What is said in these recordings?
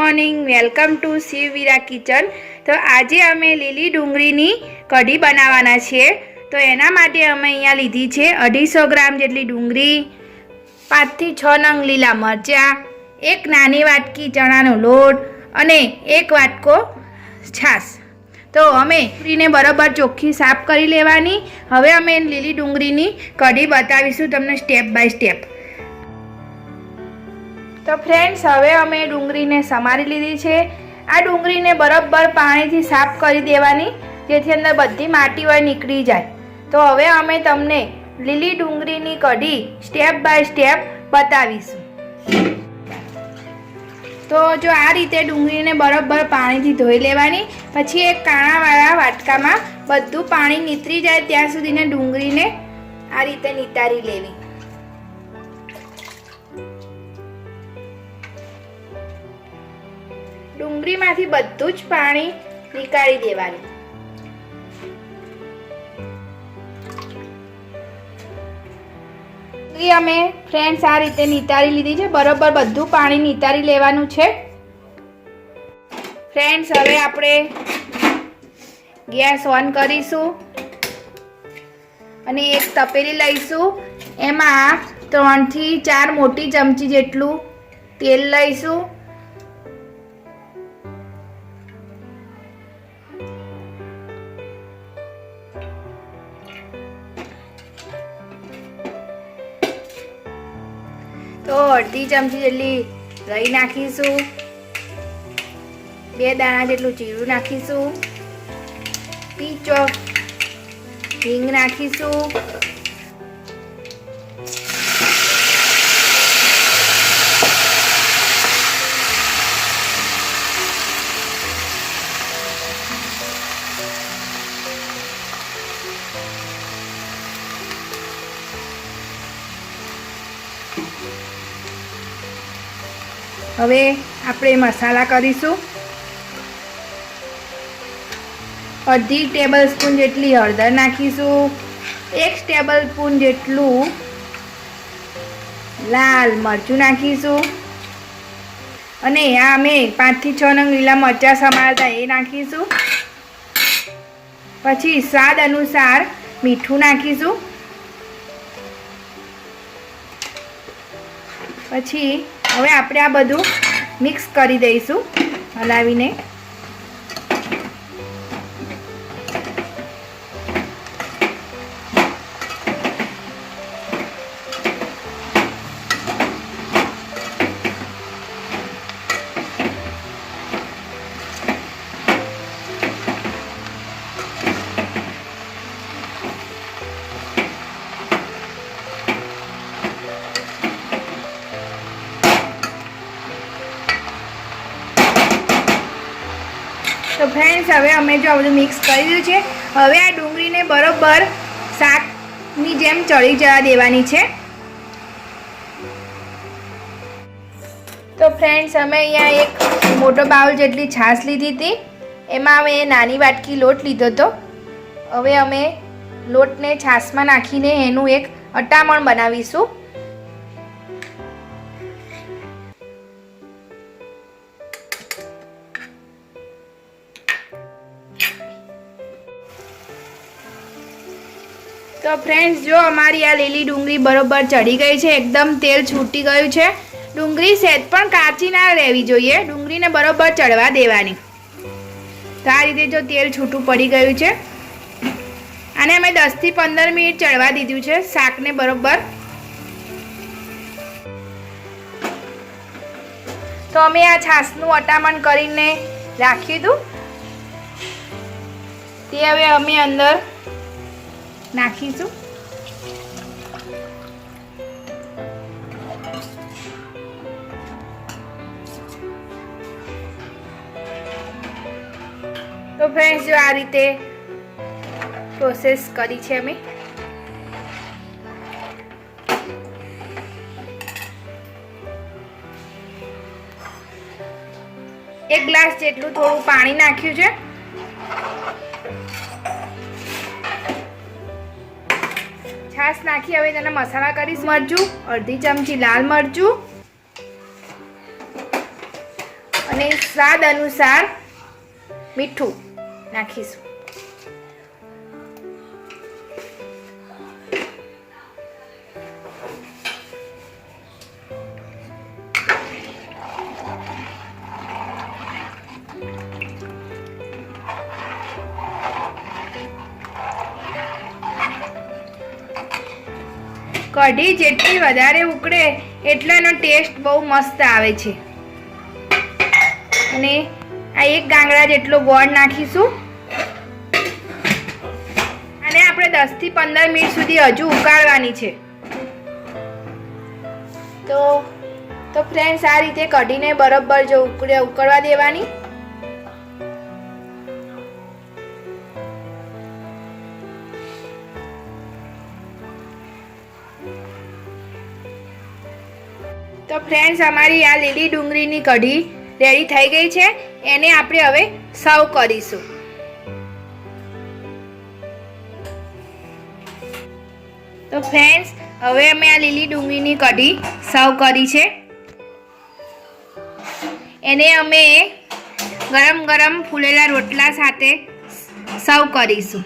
Morning, welcome to Shivveera kitchen. તો આજે અમે લીલી ડુંગળીની કઢી બનાવવાના છીએ। તો એના માટે અમે અહીંયા લીધી છે 250 ગ્રામ જેટલી ડુંગળી, 5 થી 6 નંગ લીલા મરચાં, એક નાની વાટકી ચણાનો લોટ અને એક વાટકો છાશ। તો અમે ડુંગળીને બરાબર ચોખ્ખી સાફ કરી લેવાની। હવે અમે લીલી ડુંગળીની કઢી બતાવીશું તમને સ્ટેપ બાય સ્ટેપ। તો ફ્રેન્ડ્સ, હવે અમે ડુંગળીને સમારી લીધી છે। આ ડુંગળીને બરાબર પાણીથી સાફ કરી દેવાની, જેથી અંદર બધી માટી હોય નીકળી જાય। તો હવે અમે તમને લીલી ડુંગળીની કઢી સ્ટેપ બાય સ્ટેપ બતાવીશું। તો જો આ રીતે ડુંગળીને બરાબર પાણીથી ધોઈ લેવાની, પછી એક કાણાવાળા વાટકામાં બધું પાણી નીતરી જાય ત્યાં સુધીને ડુંગળીને આ રીતે નિતારી લેવી। ડુંગળીમાંથી બધું જ પાણી નીકાળી દેવાનું। ડુંગળી અમે ફ્રેન્ડ્સ આ રીતે નિતારી લીધી છે, બરોબર બધું પાણી નિતારી લેવાનું છે। ફ્રેન્ડ્સ, હવે આપણે ગેસ ઓન કરીશું અને એક તપેલી લઈશું। એમાં 3 થી 4 મોટી ચમચી જેટલું તેલ લઈશું। તો અડધી ચમચી જેટલી રાઈ નાખીશું, 2 દાણા જેટલું જીરું નાખીશું, પીંચ ઓફ હિંગ નાખીશું, હવે આપણે મસાલા કરીશું। અડધી ટેબલ સ્પૂન જેટલી હળદર નાખીશું, 1 ટેબલ સ્પૂન જેટલું લાલ મરચું નાખીશું અને આ અમે 5 થી 6 નંગ લીલા મરચાં સમારતા એ નાખીશું। પછી સ્વાદ અનુસાર મીઠું નાખીશું। પછી હવે આપણે આ બધું મિક્સ કરી દઈશું હલાવીને। તો ફ્રેન્ડ્સ, હવે અમે જો આ બધું મિક્સ કરી દીધું છે, હવે આ ડુંગળીને બરોબર શાકની જેમ ચડી જવા દેવાની છે। તો ફ્રેન્ડ્સ, અમે અહીંયા એક મોટો બાઉલ જેટલી છાશ લીધી હતી, એમાં અમે નાની વાટકી લોટ લીધો હતો। હવે અમે લોટને છાશમાં નાખીને એનું એક અટામણ બનાવીશું। તો ફ્રેન્ડ્સ, જો અમારી આ લીલી ડુંગળી બરોબર ચડી ગઈ છે, એકદમ તેલ છૂટી ગયું છે। ડુંગળી સહેજ પણ કાચી ના રહેવી જોઈએ, ડુંગળીને બરોબર ચડવા દેવાની। તો આ રીતે જો તેલ છૂટું પડી ગયું છે, આને અમે 10 થી 15 મિનિટ ચડવા દીધું છે શાકને બરોબર। તો અમે આ છાશનું અટામણ કરીને રાખ્યું હતું, તે હવે અમે અંદર નાખીશું। તો ફ્રેન્ડ્સ, જો આ રીતે પ્રોસેસ કરી છે અમે। એક ગ્લાસ જેટલું થોડું પાણી નાખ્યું છે। છાશ નાખી હવે તેના મસાલા કરીશ। મરચું, અડધી ચમચી લાલ મરચું અને સ્વાદ અનુસાર મીઠું નાખીશું. કઢી જેટલી વધારે ઉકળે એટલો એનો ટેસ્ટ બહુ મસ્ત આવે છે. અને આ એક ગાંગડા જેટલો ગોળ નાખીશું અને આપણે 10 થી 15 મિનિટ સુધી હજુ ઉકાળવાની છે. તો ફ્રેન્ડ્સ, આ રીતે કઢીને બરાબર જો ઉકળવા દેવાની. તો ફ્રેન્ડ્સ, અમારી આ લીલી ડુંગળીની કઢી રેડી થઈ ગઈ છે. એને આપણે હવે સર્વ કરીશું. તો ફ્રેન્ડ્સ, હવે અમે આ લીલી ડુંગળીની કઢી સર્વ કરી છે. એને અમે ગરમ ગરમ ફૂલેલા રોટલા સાથે સર્વ કરીશું.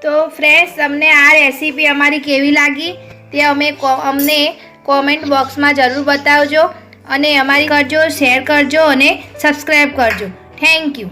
તો ફ્રેન્ડ્સ, તમને આ રેસીપી અમારી કેવી લાગી તે અમને કોમેન્ટ બોક્સમાં જરૂર બતાવજો અને અમારી કરજો, શેર કરજો અને સબસ્ક્રાઈબ કરજો. Thank you.